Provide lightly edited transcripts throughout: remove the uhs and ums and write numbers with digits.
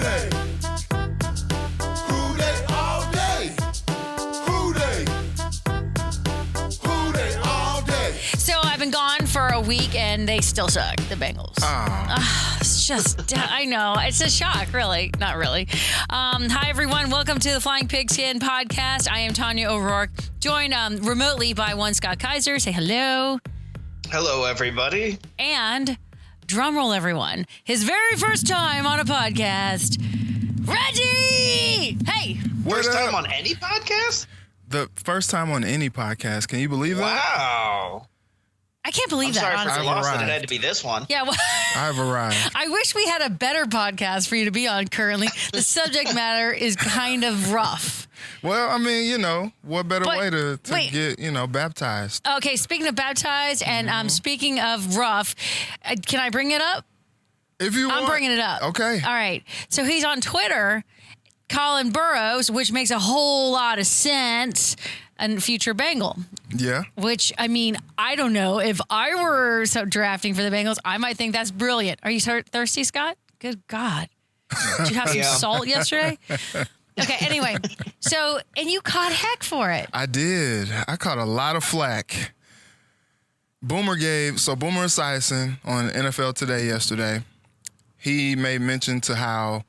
they? Who they all day? Who they? Who they all day? So I've been gone for a week and they still suck, the Bengals. It's just, I know. It's a shock, really. Not really. Hi, everyone. Welcome to the Flying Pigskin podcast. I am Tanya O'Rourke, joined remotely by one Scott Kyser. Say hello. Hello, everybody. And drumroll, everyone. His very first time on a podcast, Reggie! Hey! First time on any podcast? The first time on any podcast. Can you believe that? Wow. I can't believe that, I'm sorry honestly. for the loss that it had to be this one. Yeah, well, I've arrived. I wish we had a better podcast for you to be on currently. The subject matter is kind of rough. Well, I mean, you know, what better But- way to wait. get, baptized? Okay, speaking of baptized and speaking of rough, can I bring it up? If you want. I'm bringing it up. Okay. All right. So he's on Twitter, Colin Burrows, which makes a whole lot of sense, and future Bengal. Yeah. Which, I mean, I don't know. If I were drafting for the Bengals, I might think that's brilliant. Are you thirsty, Scott? Good God. Did you have some salt yesterday? Okay, anyway. So, and you caught heck for it. I did. I caught a lot of flack. Boomer Esiason on NFL Today yesterday, he made mention to how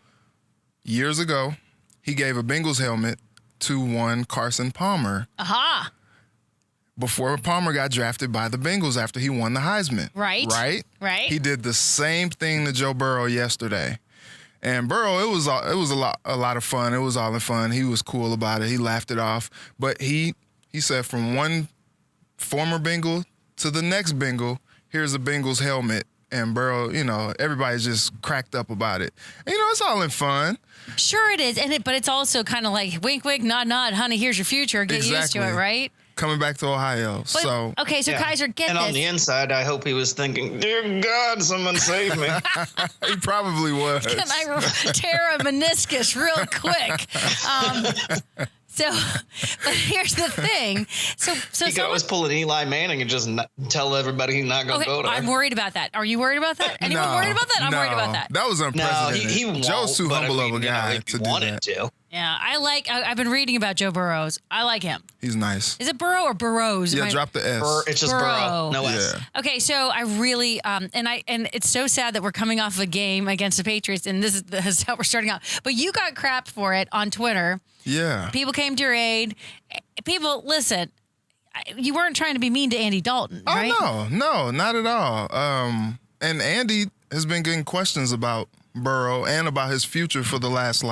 years ago he gave a Bengals helmet to one Carson Palmer. Aha. Before Palmer got drafted by the Bengals after he won the Heisman. Right. Right? He did the same thing to Joe Burrow yesterday. And Burrow, it was a lot of fun. It was all in fun. He was cool about it. He laughed it off. But he said from one former Bengal to the next Bengal, here's a Bengals helmet. And Burrow, everybody's just cracked up about it. And, it's all in fun. Sure it is. But it's also kind of like wink, wink, nod, nod. Honey, here's your future. Get used to it, right? Coming back to Ohio. Okay, so Kyser, get and this. on the inside, I hope he was thinking, dear God, someone save me. He probably was. Can I tear a meniscus real quick? But here's the thing. So He could always pull an Eli Manning and just tell everybody he's not going to go there. I'm worried about that. Are you worried about that? Anyone worried about that? I'm worried about that. That was unprecedented. No, he won't. Joe's too humble of a guy if to he do wanted that. to. Yeah, I've been reading about Joe Burrows. I like him. He's nice. Is it Burrow or Burrows? Yeah, drop the S. It's just Burrow. Burrow. No S. Yeah. Okay, so I really and it's so sad that we're coming off a game against the Patriots, and this is how we're starting out. But you got crap for it on Twitter. Yeah. People came to your aid. People, listen, you weren't trying to be mean to Andy Dalton, right? Oh, no, not at all. And Andy has been getting questions about Burrow and about his future for the last,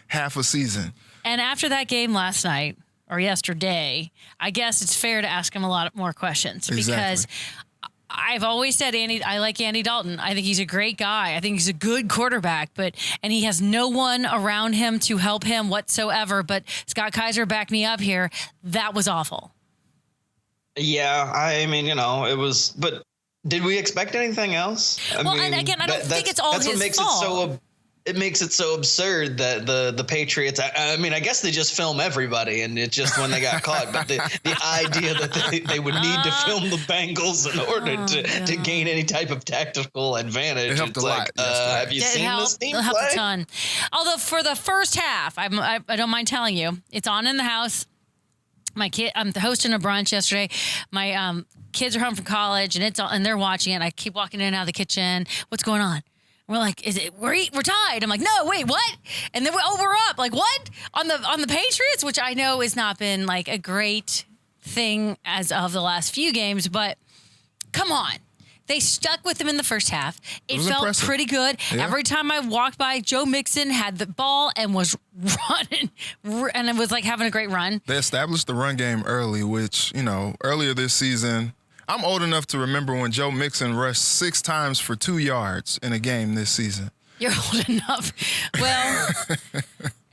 half a season. And after that game last night, or yesterday, I guess it's fair to ask him a lot more questions. Because I've always said I like Andy Dalton. I think he's a great guy. I think he's a good quarterback, and he has no one around him to help him whatsoever. But Scott Kyser backed me up here. That was awful. Yeah, I mean, it was, but did we expect anything else? And again, I don't think it's all his fault. It makes it so absurd that the Patriots, I mean, I guess they just film everybody, and it's just when they got caught. But the idea that they would need to film the Bengals in order to gain any type of tactical advantage. It helped it's a like, lot. have you seen this team It helped play? a ton. Although for the first half, I don't mind telling you, it's on in the house. I'm hosting a brunch yesterday. My kids are home from college, and they're watching it. I keep walking in and out of the kitchen. What's going on? We're like, we're tied? I'm like, no, wait, what? And then we're up. Like, what? On the Patriots, which I know has not been a great thing as of the last few games, but come on. They stuck with him in the first half. It felt impressive. Pretty good. Yeah. Every time I walked by, Joe Mixon had the ball and was running, and it was having a great run. They established the run game early, which, earlier this season, I'm old enough to remember when Joe Mixon rushed 6 times for 2 yards in a game this season. You're old enough. Well,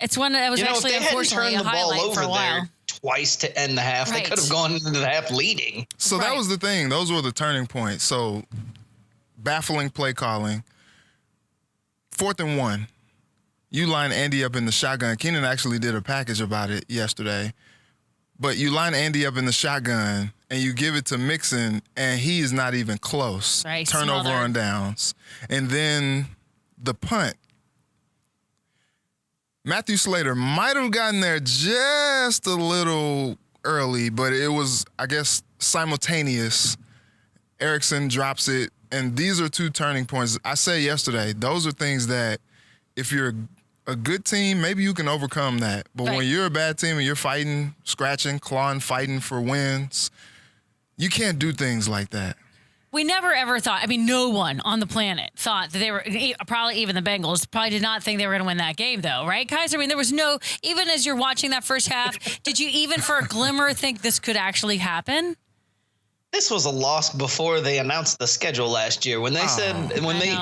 it's one that was actually, unfortunately, a highlight for a while. Twice to end the half. Right. They could have gone into the half leading. So that was the thing. Those were the turning points. So baffling play calling. 4th and 1. You line Andy up in the shotgun. Keenan actually did a package about it yesterday. But you line Andy up in the shotgun and you give it to Mixon, and he is not even close. Right, Turnover smothered. on downs. And then the punt. Matthew Slater might have gotten there just a little early, but it was, I guess, simultaneous. Erickson drops it, and these are two turning points. I said yesterday, those are things that if you're a good team, maybe you can overcome that. But when you're a bad team and you're fighting, scratching, clawing, fighting for wins, you can't do things like that. We never ever thought, I mean, no one on the planet thought that they were, probably even the Bengals, probably did not think they were going to win that game, though, right, Kyser? I mean, there was no, even as you're watching that first half, did you even for a glimmer think this could actually happen? This was a loss before they announced the schedule last year. When they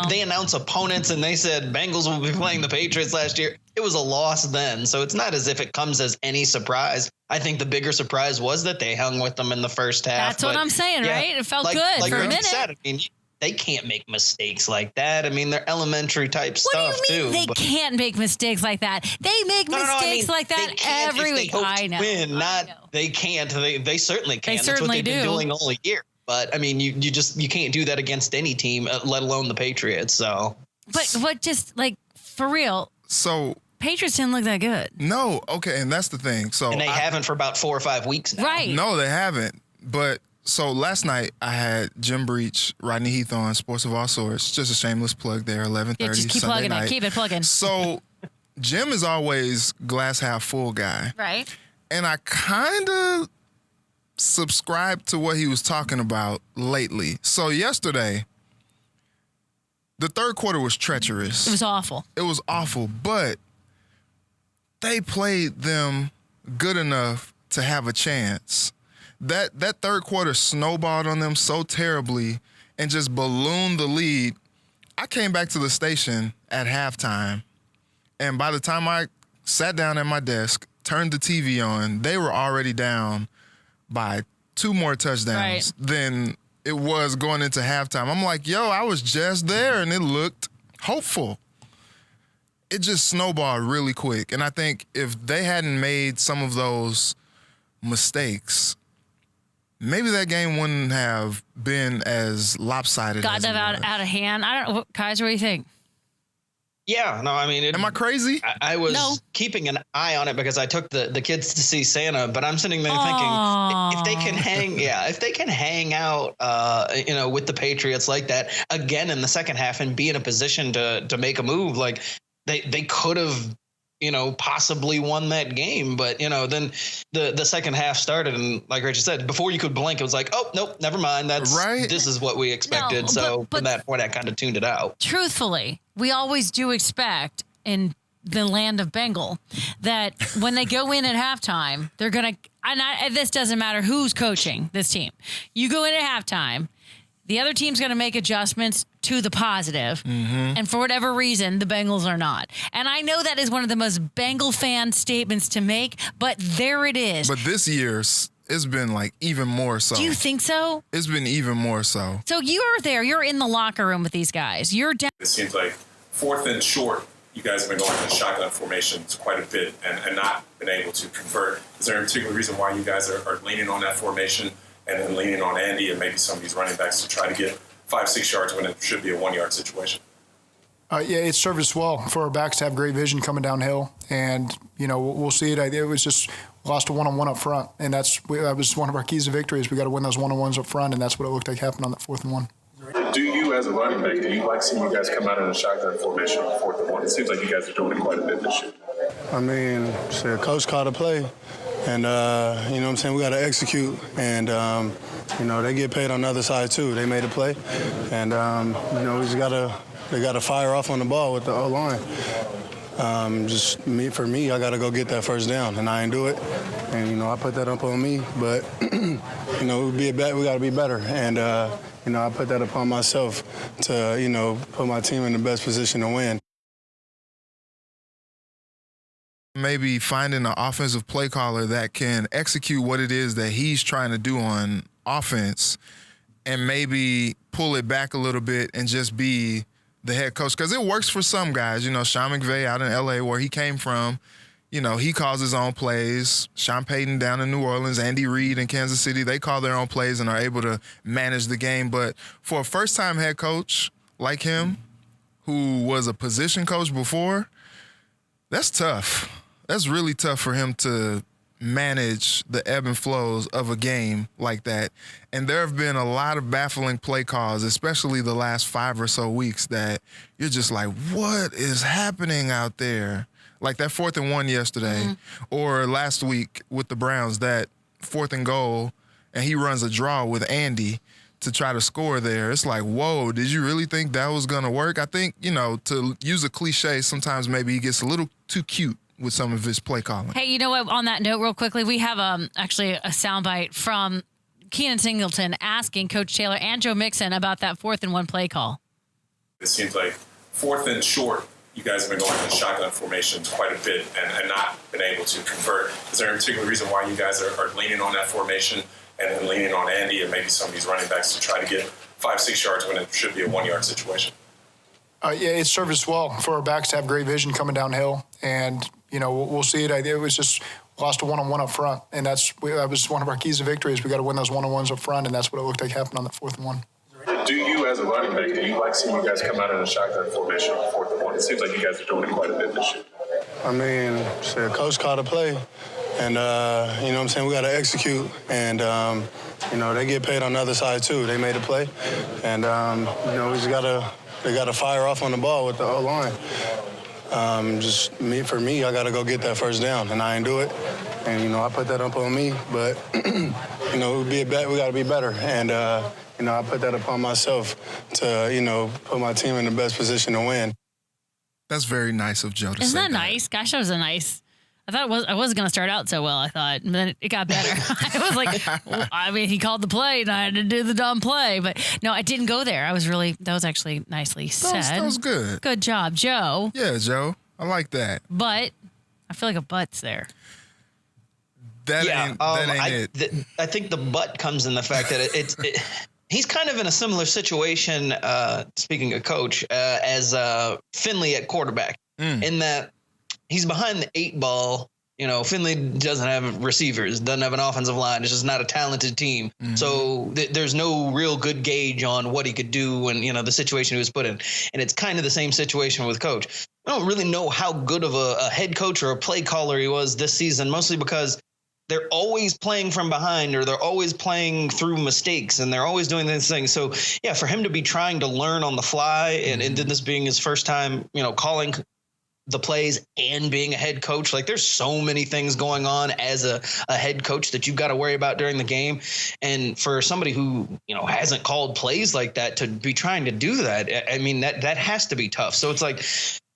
they announced opponents and they said Bengals will be playing the Patriots last year, it was a loss then. So it's not as if it comes as any surprise. I think the bigger surprise was that they hung with them in the first half. That's what I'm saying, right? It felt good for a minute. Said, I mean, they can't make mistakes like that. I mean, they're elementary type stuff too. What do you mean they can't make mistakes like that? They make mistakes like that every week. I know. They can't. They certainly can. That's what they've been doing all year. But I mean, you can't do that against any team, let alone the Patriots. So, but what just like for real? So Patriots didn't look that good. No, okay, and that's the thing. So and they haven't for about 4 or 5 weeks now. Right? No, they haven't. But so last night I had Jim Breach, Rodney Heath on Sports of All Sorts. Just a shameless plug there. 11:30. Yeah, just keep Sunday plugging night. it. Keep it plugging. So Jim is always glass half full guy, right? And I kind of subscribe to what he was talking about lately. So yesterday, the third quarter was treacherous. It was awful. It was awful, but they played them good enough to have a chance. That third quarter snowballed on them so terribly and just ballooned the lead. I came back to the station at halftime, and by the time I sat down at my desk, turned the TV on, they were already down by 2 more touchdowns than it was going into halftime. I'm like, yo, I was just there, and it looked hopeful. It just snowballed really quick. And I think if they hadn't made some of those mistakes, maybe that game wouldn't have been as lopsided. Got that out of hand. I don't know. Kyser, what do you think? Yeah, no, I mean, am I crazy? I was keeping an eye on it because I took the kids to see Santa, but I'm sitting there thinking if they can hang out, with the Patriots like that again in the second half and be in a position to make a move, like they could have, possibly won that game. But, then the second half started. And like Reggie said, before you could blink, it was like, oh, nope, never mind. This is what we expected. But from that point, I kind of tuned it out. Truthfully, we always do expect in the land of Bengal that when they go in at halftime, they're going to, and this doesn't matter who's coaching this team. You go in at halftime, the other team's going to make adjustments to the positive, and for whatever reason, the Bengals are not. And I know that is one of the most Bengal fan statements to make, but there it is. But this year's, it's been like even more so. Do you think so? It's been even more so. So you're there. You're in the locker room with these guys. You're down. It seems like 4th and short, you guys have been going in shotgun formations quite a bit and not been able to convert. Is there a particular reason why you guys are leaning on that formation and then leaning on Andy and maybe some of these running backs to try to get 5-6 yards when it should be a 1-yard situation? Yeah, it served us well for our backs to have great vision coming downhill, and we'll see it. It was just lost a one-on-one up front, and that was one of our keys to victory. Is we got to win those one-on-ones up front, and that's what it looked like happened on that 4th and 1. Do you, as a running back, do you like seeing you guys come out in a shotgun formation on 4th and 1? It seems like you guys are doing it quite a bit this year. I mean, coach called a play, and you know what I'm saying, we got to execute, and they get paid on the other side too. They made a play, and we just gotta fire off on the ball with the O-line. For me, I gotta go get that first down, and I ain't do it, and I put that up on me, but we gotta be better, and I put that upon myself to put my team in the best position to win. Maybe finding an offensive play caller that can execute what it is that he's trying to do on offense and maybe pull it back a little bit and just be the head coach. Because it works for some guys. Sean McVay out in L.A. where he came from, he calls his own plays. Sean Payton down in New Orleans, Andy Reid in Kansas City, they call their own plays and are able to manage the game. But for a first-time head coach like him, who was a position coach before, That's tough. That's really tough for him to manage the ebb and flows of a game like that. And there have been a lot of baffling play calls, especially the last 5 or so weeks, that you're just like, what is happening out there? Like that 4th and 1 yesterday, or last week with the Browns, that 4th and goal, and he runs a draw with Andy to try to score there. It's like, whoa, did you really think that was going to work? I think, to use a cliche, sometimes maybe he gets a little too cute with some of his play calling. Hey, you know what? On that note, real quickly, we have actually a soundbite from Keenan Singleton asking Coach Taylor and Joe Mixon about that 4th and 1 play call. It seems like 4th and short, you guys have been going in shotgun formations quite a bit and not been able to convert. Is there a particular reason why you guys are leaning on that formation and leaning on Andy and maybe some of these running backs to try to get 5-6 yards when it should be a 1-yard situation? Yeah, it served us well for our backs to have great vision coming downhill, and we'll see it. It was just lost a one-on-one up front, and that was one of our keys to victory. Is we got to win those one-on-ones up front, and that's what it looked like happened on that 4th and 1. Do you, as a running back, do you like seeing you guys come out in a shotgun formation on 4th and 1? It seems like you guys are doing it quite a bit this year. I mean, coach called a play, and we got to execute, and they get paid on the other side too. They made a play, and we just they got to fire off on the ball with the O-line. For me, I got to go get that first down, and I ain't do it. And, I put that up on me, but, we got to be better. And, I put that upon myself to, put my team in the best position to win. That's very nice of Joe to say. Isn't that nice? Gosh, that was a nice. I thought I wasn't going to start out so well, I thought. And then it got better. I was like, he called the play and I had to do the dumb play. But no, I didn't go there. That was actually nicely said. That was good. Good job, Joe. Yeah, Joe. I like that. But I feel like a butt's there. That ain't it. I think the but comes in the fact that he's kind of in a similar situation, speaking of coach, as Finley at quarterback, in that he's behind the 8 ball. Finley doesn't have receivers, doesn't have an offensive line. It's just not a talented team. Mm-hmm. So there's no real good gauge on what he could do when, the situation he was put in. And it's kind of the same situation with coach. I don't really know how good of a head coach or a play caller he was this season, mostly because they're always playing from behind, or they're always playing through mistakes, and they're always doing these things. So, yeah, for him to be trying to learn on the fly, and this being his first time, calling the plays and being a head coach, like there's so many things going on as a head coach that you've got to worry about during the game. And for somebody who, hasn't called plays like that to be trying to do that, I mean, that has to be tough. So it's like,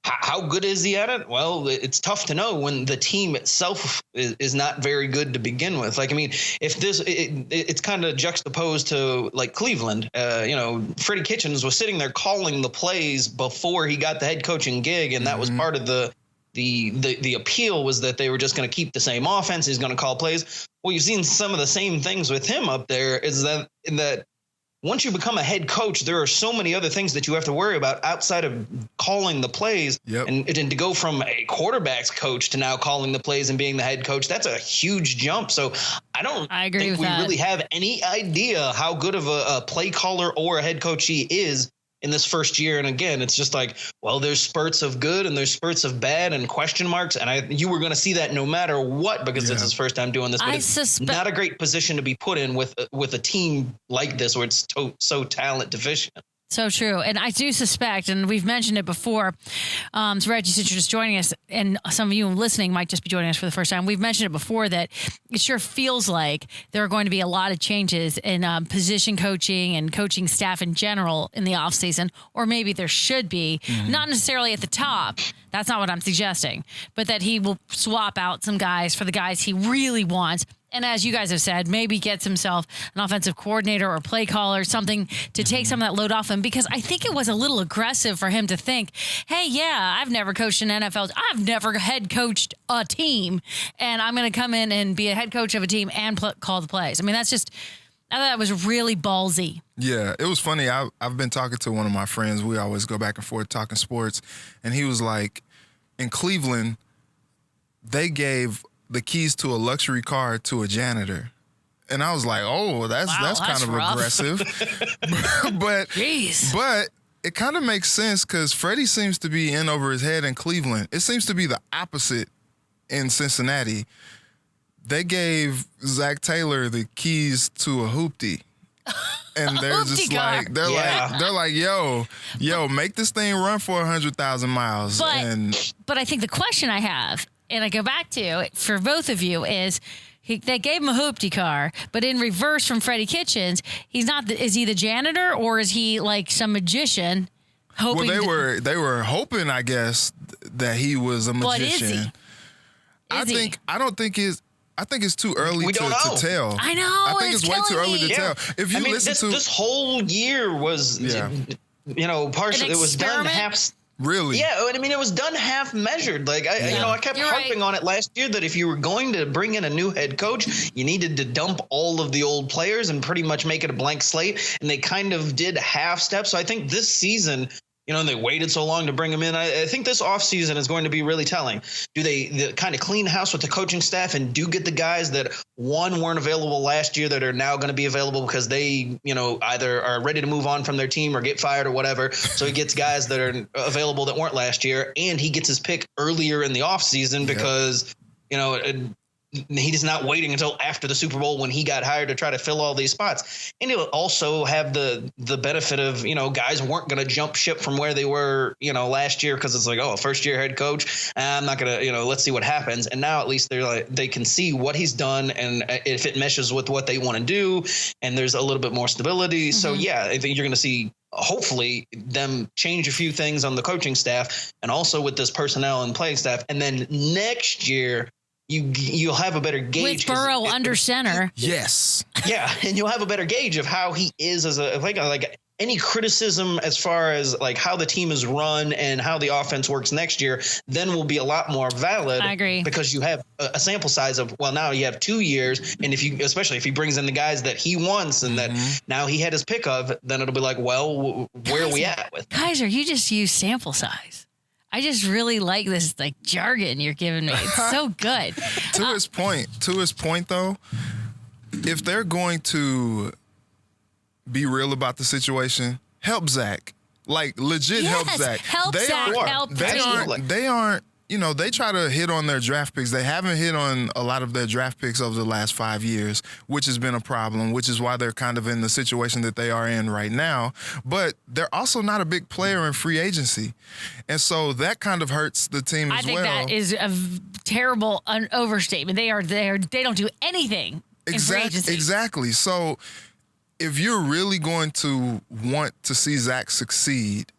how good is he at it? Well, it's tough to know when the team itself is not very good to begin with. Like, I mean, if it's kind of juxtaposed to like Cleveland, Freddie Kitchens was sitting there calling the plays before he got the head coaching gig. And that was part of the appeal, was that they were just going to keep the same offense. He's going to call plays. Well, you've seen some of the same things with him up there, is that once you become a head coach, there are so many other things that you have to worry about outside of calling the plays. Yep. And to go from a quarterback's coach to now calling the plays and being the head coach, that's a huge jump. So I agree think with we that. really have any idea how good of a play caller or a head coach he is in this first year. And again, it's just like, well, there's spurts of good and there's spurts of bad and question marks. And you were going to see that no matter what, because it's his first time doing this. But it's not a great position to be put in with a team like this, where it's so talent deficient. So true. And I do suspect, and we've mentioned it before, so Reggie, since you're just joining us, and some of you listening might just be joining us for the first time, we've mentioned it before that it sure feels like there are going to be a lot of changes in position coaching and coaching staff in general in the offseason, or maybe there should be, not necessarily at the top. That's not what I'm suggesting, but that he will swap out some guys for the guys he really wants. And as you guys have said, maybe gets himself an offensive coordinator or play caller, something to take some of that load off him, because I think it was a little aggressive for him to think, hey, yeah, I've never coached an NFL. I've never head coached a team, and I'm going to come in and be a head coach of a team and call the plays. I mean, I thought that was really ballsy. Yeah, it was funny. I've been talking to one of my friends. We always go back and forth talking sports. And he was like, in Cleveland, they gave the keys to a luxury car to a janitor. And I was like, oh, that's kind of rough. aggressive. but Jeez. But it kind of makes sense because Freddie seems to be in over his head in Cleveland. It seems to be the opposite in Cincinnati. They gave Zach Taylor the keys to a hoopty. And they're just like, they're like, yo, make this thing run for 100,000 miles. But I think the question I have, and I go back to for both of you, is they gave him a hoopty car, but in reverse from Freddie Kitchens, he's not. Is he the janitor or is he like some magician? Hoping they were hoping, I guess, that he was a magician. But is he? I think it's too early to tell. I know. I think it's way too early to tell. If you this whole year was, partially it was done half. Really? Yeah, I mean, it was done half measured. Like I kept harping on it last year that if you were going to bring in a new head coach, you needed to dump all of the old players and pretty much make it a blank slate. And they kind of did half steps. So I think this season, they waited so long to bring him in. I think this offseason is going to be really telling. Do they kind of clean house with the coaching staff and do get the guys that, one, weren't available last year that are now going to be available because they, either are ready to move on from their team or get fired or whatever. So he gets guys that are available that weren't last year, and he gets his pick earlier in the offseason because, he's not waiting until after the Super Bowl when he got hired to try to fill all these spots. And he'll also have the benefit of, guys weren't going to jump ship from where they were, last year because it's like, oh, first year head coach. I'm not going to, let's see what happens. And now at least they're like, they can see what he's done and if it meshes with what they want to do and there's a little bit more stability. Mm-hmm. So, yeah, I think you're going to see hopefully them change a few things on the coaching staff and also with this personnel and playing staff. And then next year, you'll have a better gauge. With Burrow under center. Yes. Yeah, and you'll have a better gauge of how he is as like any criticism as far as like how the team is run and how the offense works next year, then will be a lot more valid. I agree. Because you have a sample size of, now you have 2 years. And especially if he brings in the guys that he wants and that now he had his pick of, then it'll be like, well, where are we at with Kyser, you just use sample size. I just really like this jargon you're giving me. It's so good. To his point though, if they're going to be real about the situation, help Zach. Like legit help Zach. Help Zach. Help They aren't, they try to hit on their draft picks. They haven't hit on a lot of their draft picks over the last 5 years, which has been a problem, which is why they're kind of in the situation that they are in right now. But they're also not a big player in free agency. And so that kind of hurts the team as well. I think that is a terrible overstatement. They don't do anything in free agency. Exactly. So if you're really going to want to see Zach succeed,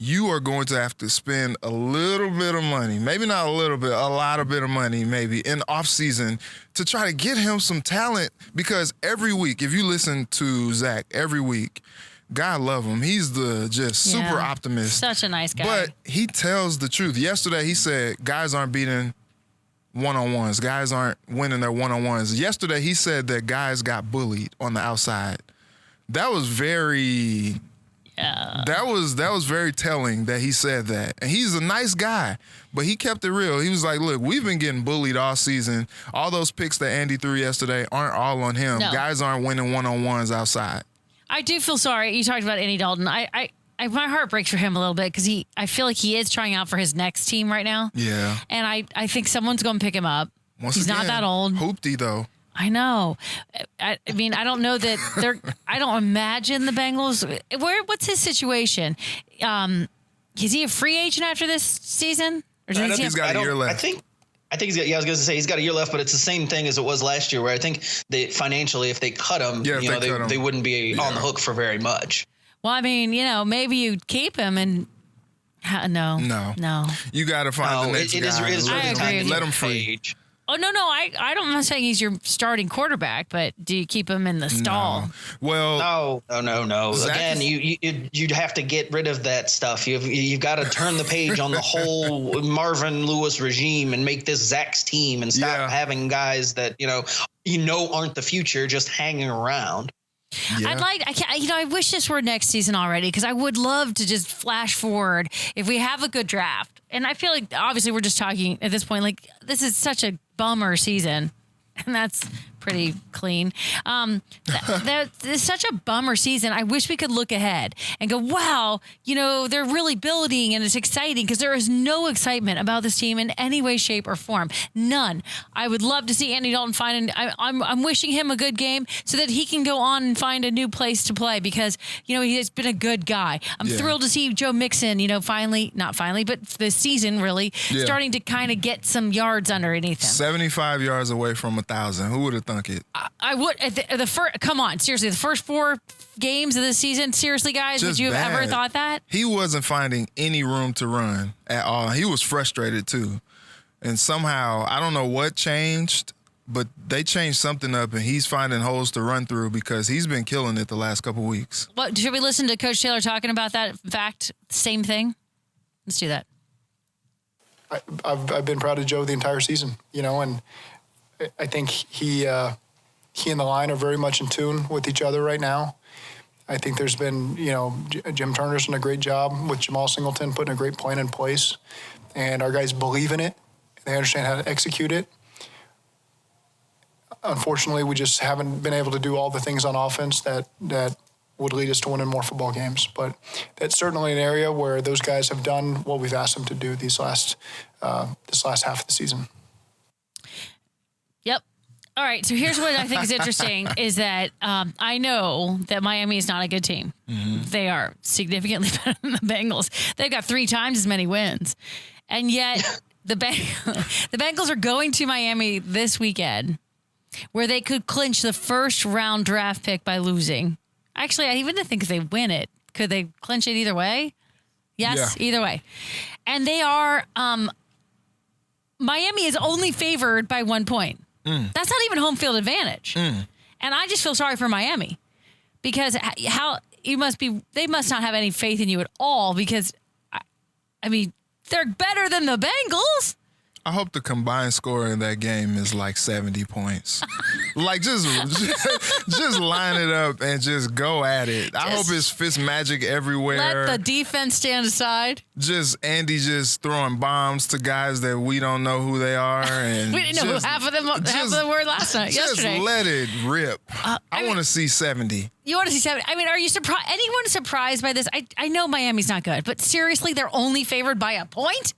you are going to have to spend a little bit of money, maybe not a little bit, a lot of bit of money maybe in offseason to try to get him some talent because every week, if you listen to Zach every week, God love him. He's the just super optimist. Such a nice guy. But he tells the truth. Yesterday he said guys aren't beating one-on-ones. Guys aren't winning their one-on-ones. Yesterday he said that guys got bullied on the outside. That was very... That was very telling that he said that. And he's a nice guy, but he kept it real. He was like, look, we've been getting bullied all season. All those picks that Andy threw yesterday aren't all on him. No. Guys aren't winning one-on-ones outside. I do feel sorry. You talked about Andy Dalton. I my heart breaks for him a little bit because I feel like he is trying out for his next team right now. Yeah. And I think someone's going to pick him up. He's not that old. Hoopty, though. I know. I mean, I don't know that they're. I don't imagine the Bengals. What's his situation? Is he a free agent after this season? Or I think he's got a year left. I think he's got. Yeah, I was going to say he's got a year left, but it's the same thing as it was last year, where I think financially, if they cut him, they wouldn't be on the hook for very much. Well, I mean, maybe you keep him and. No. You got to find the next guy. It is really time to let him free. Oh, no. I'm not saying he's your starting quarterback, but do you keep him in the stall? No. Well, no. Again, you'd have to get rid of that stuff. You've got to turn the page on the whole Marvin Lewis regime and make this Zach's team and stop having guys that, aren't the future just hanging around. Yeah. I wish this were next season already because I would love to just flash forward if we have a good draft. And I feel like obviously we're just talking at this point, like this is such a bummer season and that's pretty clean. It's such a bummer season. I wish we could look ahead and go, wow, they're really building and it's exciting, because there is no excitement about this team in any way, shape, or form. None. I would love to see Andy Dalton find, I'm wishing him a good game so that he can go on and find a new place to play, because, he has been a good guy. I'm thrilled to see Joe Mixon, not finally, but this season really starting to kind of get some yards underneath him. 75 yards away from 1,000. Who would have thunk it? I would. The first, come on, seriously, the first 4 games of the season, seriously, guys, would you have ever thought that? He wasn't finding any room to run at all. He was frustrated too. And somehow, I don't know what changed, but they changed something up, and he's finding holes to run through, because he's been killing it the last couple weeks. What, should we listen to Coach Taylor talking about that fact? Same thing? Let's do that. I've been proud of Joe the entire season, and I think he and the line are very much in tune with each other right now. I think there's been, Jim Turner's done a great job with Jamal Singleton putting a great plan in place, and our guys believe in it. They understand how to execute it. Unfortunately, we just haven't been able to do all the things on offense that would lead us to winning more football games. But that's certainly an area where those guys have done what we've asked them to do this last half of the season. Yep. All right. So here's what I think is interesting is that I know that Miami is not a good team. Mm-hmm. They are significantly better than the Bengals. They've got 3 times as many wins. And yet the Bengals are going to Miami this weekend, where they could clinch the first round draft pick by losing. Actually, I even think if they win it, could they clinch it either way? Yes, either way. And they are, Miami is only favored by 1 point. That's not even home field advantage. And I just feel sorry for Miami, because they must not have any faith in you at all, because, they're better than the Bengals. I hope the combined score in that game is like 70 points. Like, just line it up and just go at it. I hope it's Fitzmagic everywhere. Let the defense stand aside. Just Andy just throwing bombs to guys that we don't know who they are. And we didn't know who half of them were yesterday. Just let it rip. I want to see 70. You want to see 70? Are you surprised? Anyone surprised by this? I know Miami's not good, but seriously, they're only favored by a point?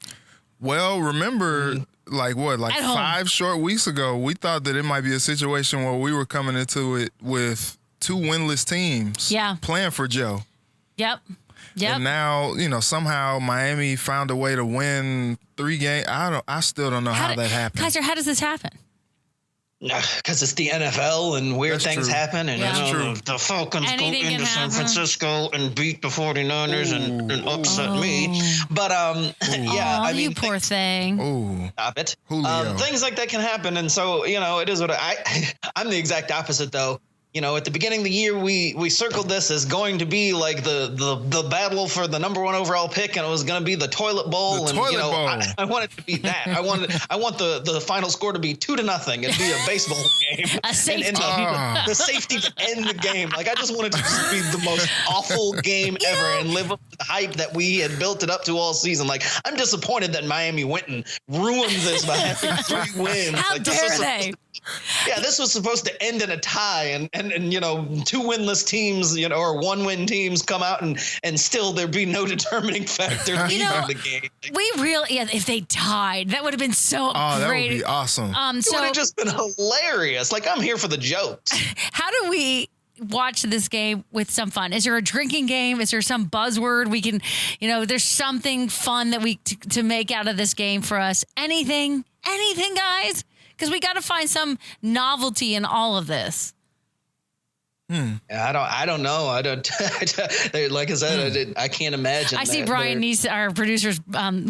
Well, remember, like 5 short weeks ago, we thought that it might be a situation where we were coming into it with 2 winless teams playing for Joe. Yep. And now, somehow Miami found a way to win 3 games. I still don't know how that happened. Kyser, how does this happen? Because it's the NFL and weird things happen. And the Falcons go into San Francisco and beat the 49ers and upset me. But, you poor thing. Ooh. Stop it. Julio. Things like that can happen. And so, it is what I'm the exact opposite, though. At the beginning of the year, we circled this as going to be like the battle for the number 1 overall pick, and it was going to be the toilet bowl. I want it to be that. I want the final score to be 2-0 and be a baseball game. A safety. And the safety to end the game. Like, I just wanted to just be the most awful game ever and live up to the hype that we had built it up to all season. Like, I'm disappointed that Miami went and ruined this by having 3 wins. How dare they? Yeah, this was supposed to end in a tie, and 2 winless teams, or 1-win teams come out and still there be no determining factor leaving the game. If they tied, that would have been so great. That would be awesome. It would have just been hilarious. Like, I'm here for the jokes. How do we watch this game with some fun? Is there a drinking game? Is there some buzzword we can, there's something fun that we to make out of this game for us? Anything, guys? Because we got to find some novelty in all of this. Yeah, I don't know. I don't. Like I said, I can't imagine. I see Brian needs our producer's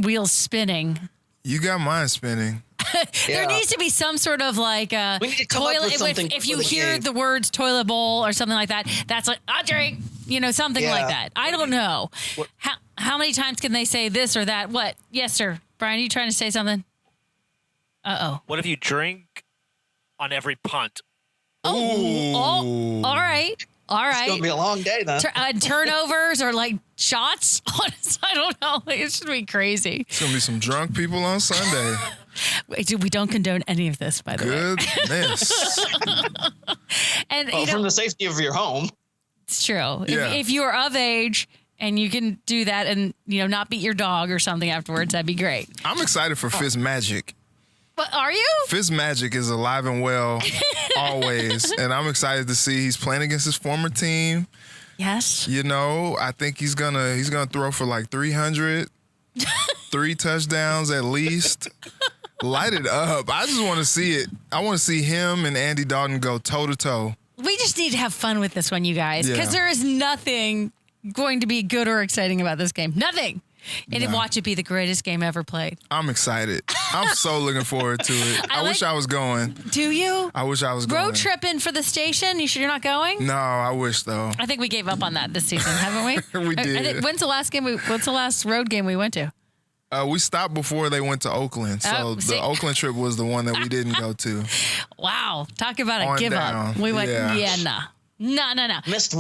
wheels spinning. You got mine spinning. There needs to be some sort of like toilet. If you hear the words toilet bowl or something like that, that's like a drink. Something like that. I don't know. How many times can they say this or that? What? Yes, sir. Brian, are you trying to say something? What if you drink on every punt? All right. It's going to be a long day, then. Turnovers or like shots? I don't know. It should be crazy. It's going to be some drunk people on Sunday. We don't condone any of this, by the way. Goodness. And Well, from the safety of your home. it's true. Yeah. If you are of age and you can do that and, not beat your dog or something afterwards, that'd be great. I'm excited for Fizz Magic. But are you? Fizz Magic is alive and well always, and I'm excited to see he's playing against his former team. Yes. I think he's gonna throw for like 300, 3 touchdowns at least. Light it up. I just want to see it. I want to see him and Andy Dalton go toe to toe. We just need to have fun with this one, you guys, because Yeah. there is nothing going to be good or exciting about this game. Nothing. And watch it be the greatest game ever played. I'm excited. I'm so looking forward to it. I wish I was going. Do you? I wish I was going. Road tripping for the station? You sure you're not going? No, I wish though. I think we gave up on that this season, haven't we? We did. When's the last road game we went to? We stopped before they went to Oakland, so Oh, see? the Oakland trip was the one that we didn't go to. Wow. Talk about a On give down. up. We went, Yeah. nah. No. Missed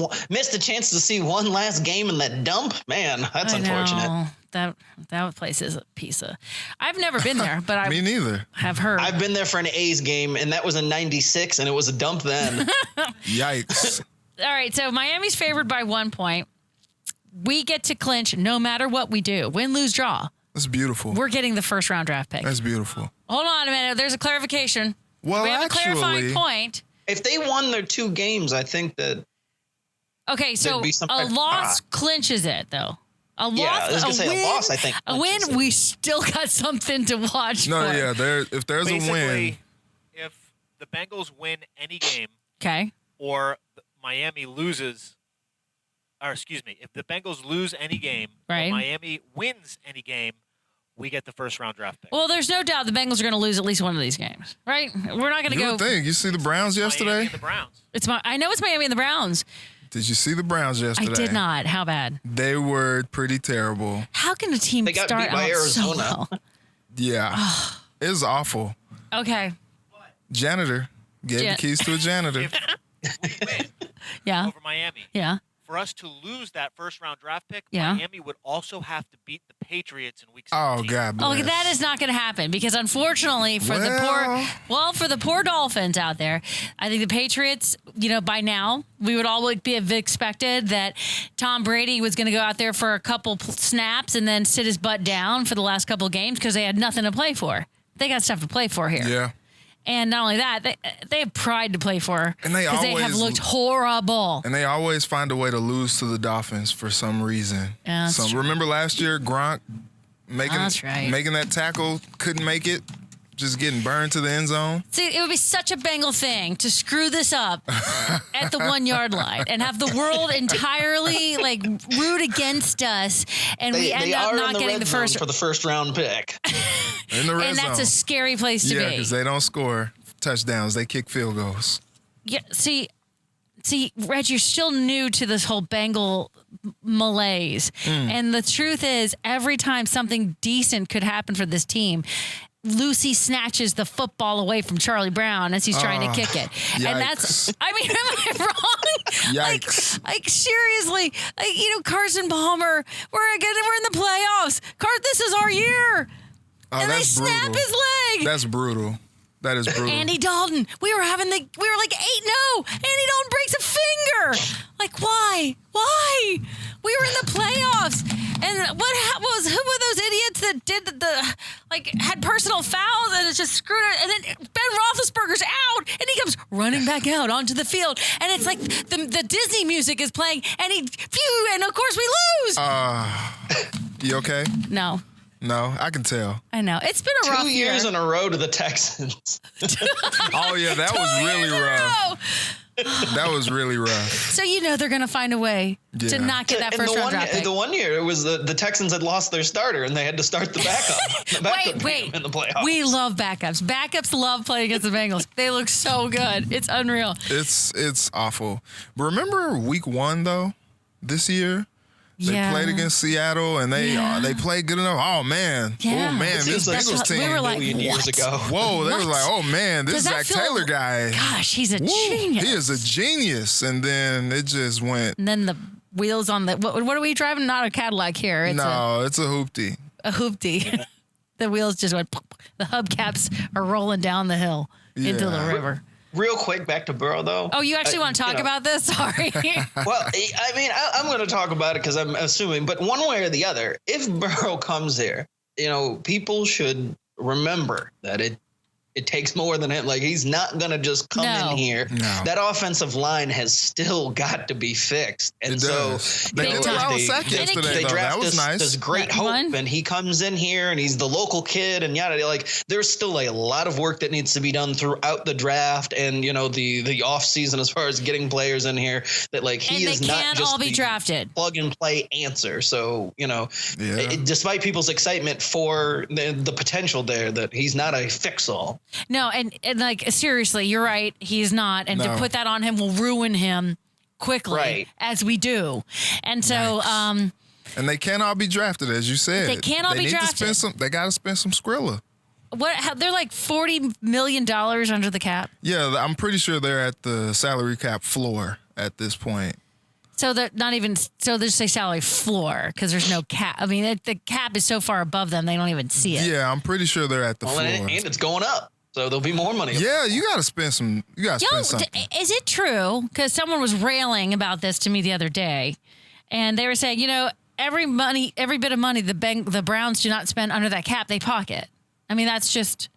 a chance to see one last game in that dump. Man, that's I unfortunate. know. That place is a piece of. I've never been there, but I Me neither. have heard. I've been there for an A's game, and that was in '96, and it was a dump then. Yikes. All right, so Miami's favored by 1 point. We get to clinch no matter what we do. Win, lose, draw. That's beautiful. We're getting the first round draft pick. That's beautiful. Hold on a minute. There's a clarification. Well, We have a clarifying actually, point. If they won their 2 games, I think that Okay, so There'd be some a type of- loss clinches it, though. A loss, I was gonna say a loss, I think, A clinches win, it. we still got something to watch no, for. yeah. If there's a win, Basically, if the Bengals win any game Okay. or Miami loses, or excuse me, if the Bengals lose any game Right. or Miami wins any game, we get the first round draft pick. Well, there's no doubt the Bengals are going to lose at least one of these games, right? We're not going to you go. would think. You see the Browns Miami yesterday? and the Browns. I know it's Miami and the Browns. Did you see the Browns I yesterday? did not. How bad? They were pretty terrible. How can a team They got start beat by out Arizona. so well? Yeah. It was awful. Okay. Janitor gave Jan- the keys to a janitor. If we win Yeah. over Miami, Yeah. for us to lose that first round draft pick, Yeah. Miami would also have to beat the Patriots in week Oh, 17. God bless. Oh, that is not going to happen because unfortunately for the poor Dolphins out there, I think the Patriots, by now we would all have expected that Tom Brady was going to go out there for a couple snaps and then sit his butt down for the last couple of games because they had nothing to play for. They got stuff to play for here. Yeah. And not only that, they have pride to play for And they because they have always- looked horrible. And they always find a way to lose to the Dolphins for some reason. Yeah, that's true. Remember last year, Gronk That's right. making that tackle, couldn't make it, just getting burned to the end zone. See, it would be such a Bengal thing to screw this up at the 1 yard line and have the world entirely root against us, and we end they up are not in the getting red the zone first. for the first round pick. In the red And that's zone. a scary place to Yeah, be. because they don't score touchdowns. They kick field goals. Yeah, see, Reg, you're still new to this whole Bengal malaise. And the truth is, every time something decent could happen for this team, Lucy snatches the football away from Charlie Brown as he's trying to kick it. And that's, yikes. I mean, am I wrong? Yikes. Like seriously, Carson Palmer, we're in the playoffs. This is our year. Oh, And they that's snap brutal. his leg. That's brutal. That is brutal. Andy Dalton, we were like 8-0. Andy Dalton breaks a finger. Like, why? Why? We were in the playoffs. And who were those idiots that did had personal fouls and it's just screwed it. And then Ben Roethlisberger's out and he comes running back out onto the field. And it's like the Disney music is playing and and of course we lose. You okay? No, No, I can tell. I know. It's been a rough 2 years year. in a row to the Texans. Oh, yeah, that was 2 really years in a rough. row. That was really rough. So they're going to find a way to Yeah. not get that And first the round one, draft pick. the 1 year, it was the Texans had lost their starter, and they had to start the backup. The backup Wait. team in the playoffs. We love backups. Backups love playing against the Bengals. They look so good. It's unreal. It's awful. But remember week 1, though, this year? They played against Seattle, and they played good enough. Oh, man. Yeah. Oh, man, It this seems like Bengals team. we were a like, million years what? ago. Whoa, they What? was like, oh, man, this Does that Zach feel- Taylor guy. Gosh, he's a Woo, genius. He is a genius. And then it just went, And then the wheels on the what are we driving? Not a Cadillac here. It's it's a hoopty. a hoopty. The wheels just went. Pop. The hubcaps are rolling down the hill into the river. Real quick, back to Burrow, though. Oh, you actually want to talk about this? Sorry. Well, I mean, I'm going to talk about it because I'm assuming, but one way or the other, if Burrow comes there, people should remember that it takes more than it. Like, he's not going to just come in here. No. That offensive line has still got to be fixed. And so they did allow a sack yesterday, though. That was nice. This great hope, and he comes in here, and he's the local kid, and yada. Like, there's still a lot of work that needs to be done throughout the draft and, the off season as far as getting players in here that, like, he is not just all be drafted. Plug and play answer. So, despite people's excitement for the potential there, that he's not a fix-all. No, and like, seriously, you're right. He's not. And to put that on him will ruin him quickly, as we do. And so, and they can't all be drafted, as you said. They can't all be drafted. They got to spend some Skrilla. They're like $40 million under the cap. Yeah, I'm pretty sure they're at the salary cap floor at this point. So they're not even. So they just say salary floor because there's no cap. I mean, the cap is so far above them they don't even see it. Yeah, I'm pretty sure they're at the floor. And it's going up, so there'll be more money. Yeah, you got to spend some. You got to spend something. Is it true? Because someone was railing about this to me the other day, and they were saying, every bit of money the Browns do not spend under that cap, they pocket. I mean, that's just.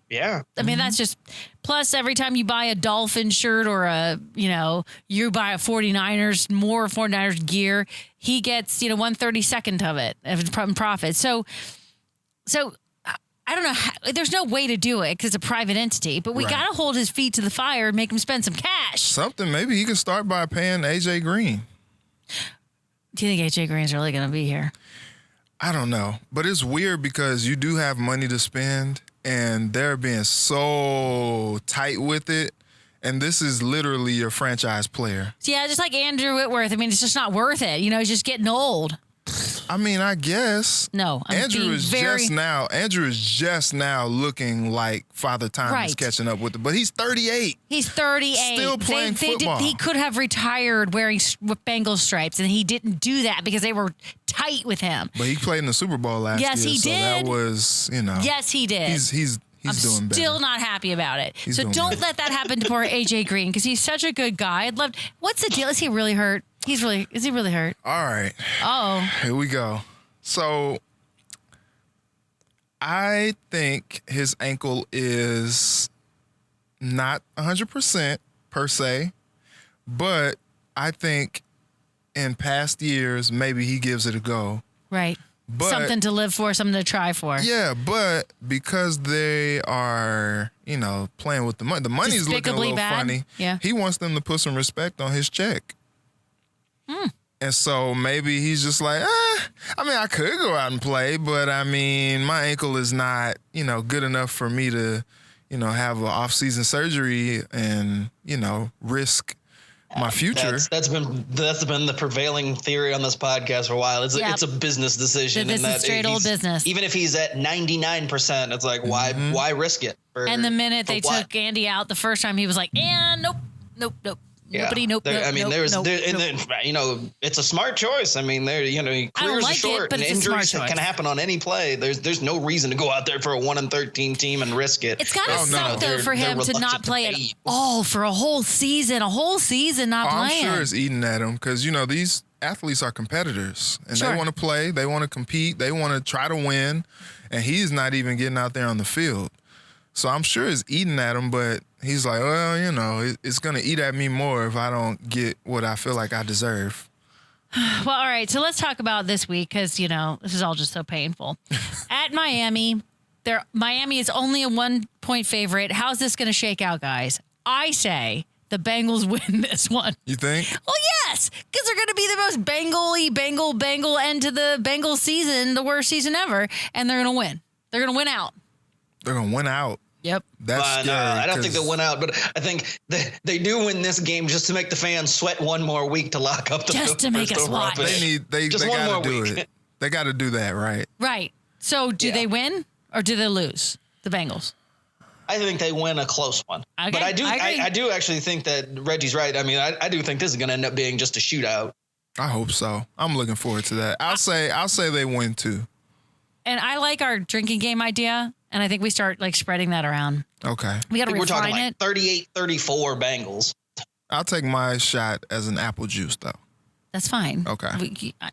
Yeah. I mean, that's just, plus every time you buy a Dolphin shirt or you buy a 49ers gear, he gets, 1/32 of it in profit. So I don't know. There's no way to do it because it's a private entity, but we got to hold his feet to the fire and make him spend some cash. Something. Maybe he can start by paying AJ Green. Do you think AJ Green's really going to be here? I don't know, but it's weird because you do have money to spend. And they're being so tight with it. And this is literally your franchise player. Yeah, just like Andrew Whitworth. I mean, it's just not worth it. He's just getting old. I mean, I guess. No, Andrew is just now looking like Father Time is catching up with it. But he's 38. He's 38. Still playing football. He could have retired wearing Bengals stripes, and he didn't do that because they were tight with him. But he played in the Super Bowl last year. Yes, he did. That was, Yes, he did. He's doing better. Still not happy about it. So don't let that happen to poor AJ Green because he's such a good guy. What's the deal? Is he really hurt? Is he really hurt? All right. Oh. Here we go. So I think his ankle is not 100% per se, but I think in past years, maybe he gives it a go. Right. But, something to live for, something to try for. Yeah, but because they are, playing with the money's looking a little funny. Yeah. He wants them to put some respect on his check. And so maybe he's just like, I could go out and play, but my ankle is not, good enough for me to, have an off-season surgery and, risk my future. That's been the prevailing theory on this podcast for a while. It's a business decision. This is straight old business. Even if he's at 99%, it's like, why risk it? And the minute they took Andy out the first time, he was like, nope. Yeah. Nobody, nope. It's a smart choice. Careers are short, and injuries can happen on any play. There's no reason to go out there for a 1-13 team and risk it. It's got to suck though for him to not play at all for a whole season not playing. I'm sure it's eating at him because these athletes are competitors and they want to play, they want to compete, they want to try to win, and he's not even getting out there on the field. So I'm sure it's eating at him, but he's like, well, it's going to eat at me more if I don't get what I feel like I deserve. Well, all right. So let's talk about this week because, this is all just so painful. At Miami, Miami is only a 1-point favorite. How's this going to shake out, guys? I say the Bengals win this one. You think? Well, yes, because they're going to be the most Bengal end to the Bengals season, the worst season ever, and they're going to win. They're going to win out. They're going to win out. Yep. That's scary. I don't think they'll win out, but I think they do win this game just to make the fans sweat one more week to lock up the just to make us watch. They got to do it. They got to do that, right? Right. So do they win or do they lose, the Bengals? I think they win a close one. Okay, but I do actually think that Reggie's right. I do think this is going to end up being just a shootout. I hope so. I'm looking forward to that. I'll say they win too. And I like our drinking game idea, and I think we start like spreading that around. Okay. We got to We're talking refine like it. 38-34 Bengals. I'll take my shot as an apple juice, though. That's fine. Okay.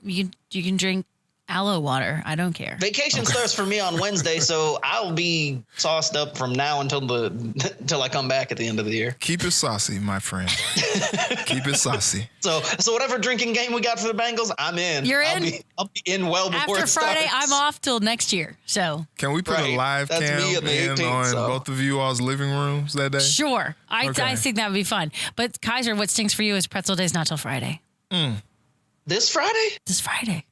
You can drink aloe water. I don't care. Vacation starts for me on Wednesday, so I'll be sauced up from now until I come back at the end of the year. Keep it saucy, my friend. Keep it saucy. So whatever drinking game we got for the Bengals, I'm in. You're in? I'll be in well before After it Friday, starts. I'm off till next year. So Can we put a Right. live That's cam me on the in 18th, on so. both of you all's living rooms that day? sure, I Okay. think that would be fun. But Kyser, what stinks for you is pretzel day's not till Friday. This Friday? This Friday.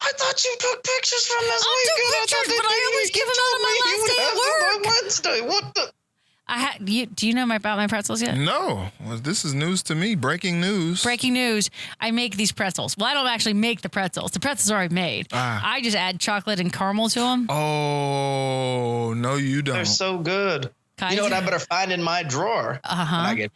I thought you took pictures from this I'll weekend. take pictures, but I always give them out on my last day at work. Wednesday. What the? Do you know about my pretzels yet? No. Well, this is news to me. Breaking news. Breaking news, I make these pretzels. Well, I don't actually make the pretzels. The pretzels are already made. I just add chocolate and caramel to them. Oh, no, you don't. They're so good. You know what I better find in my drawer when I get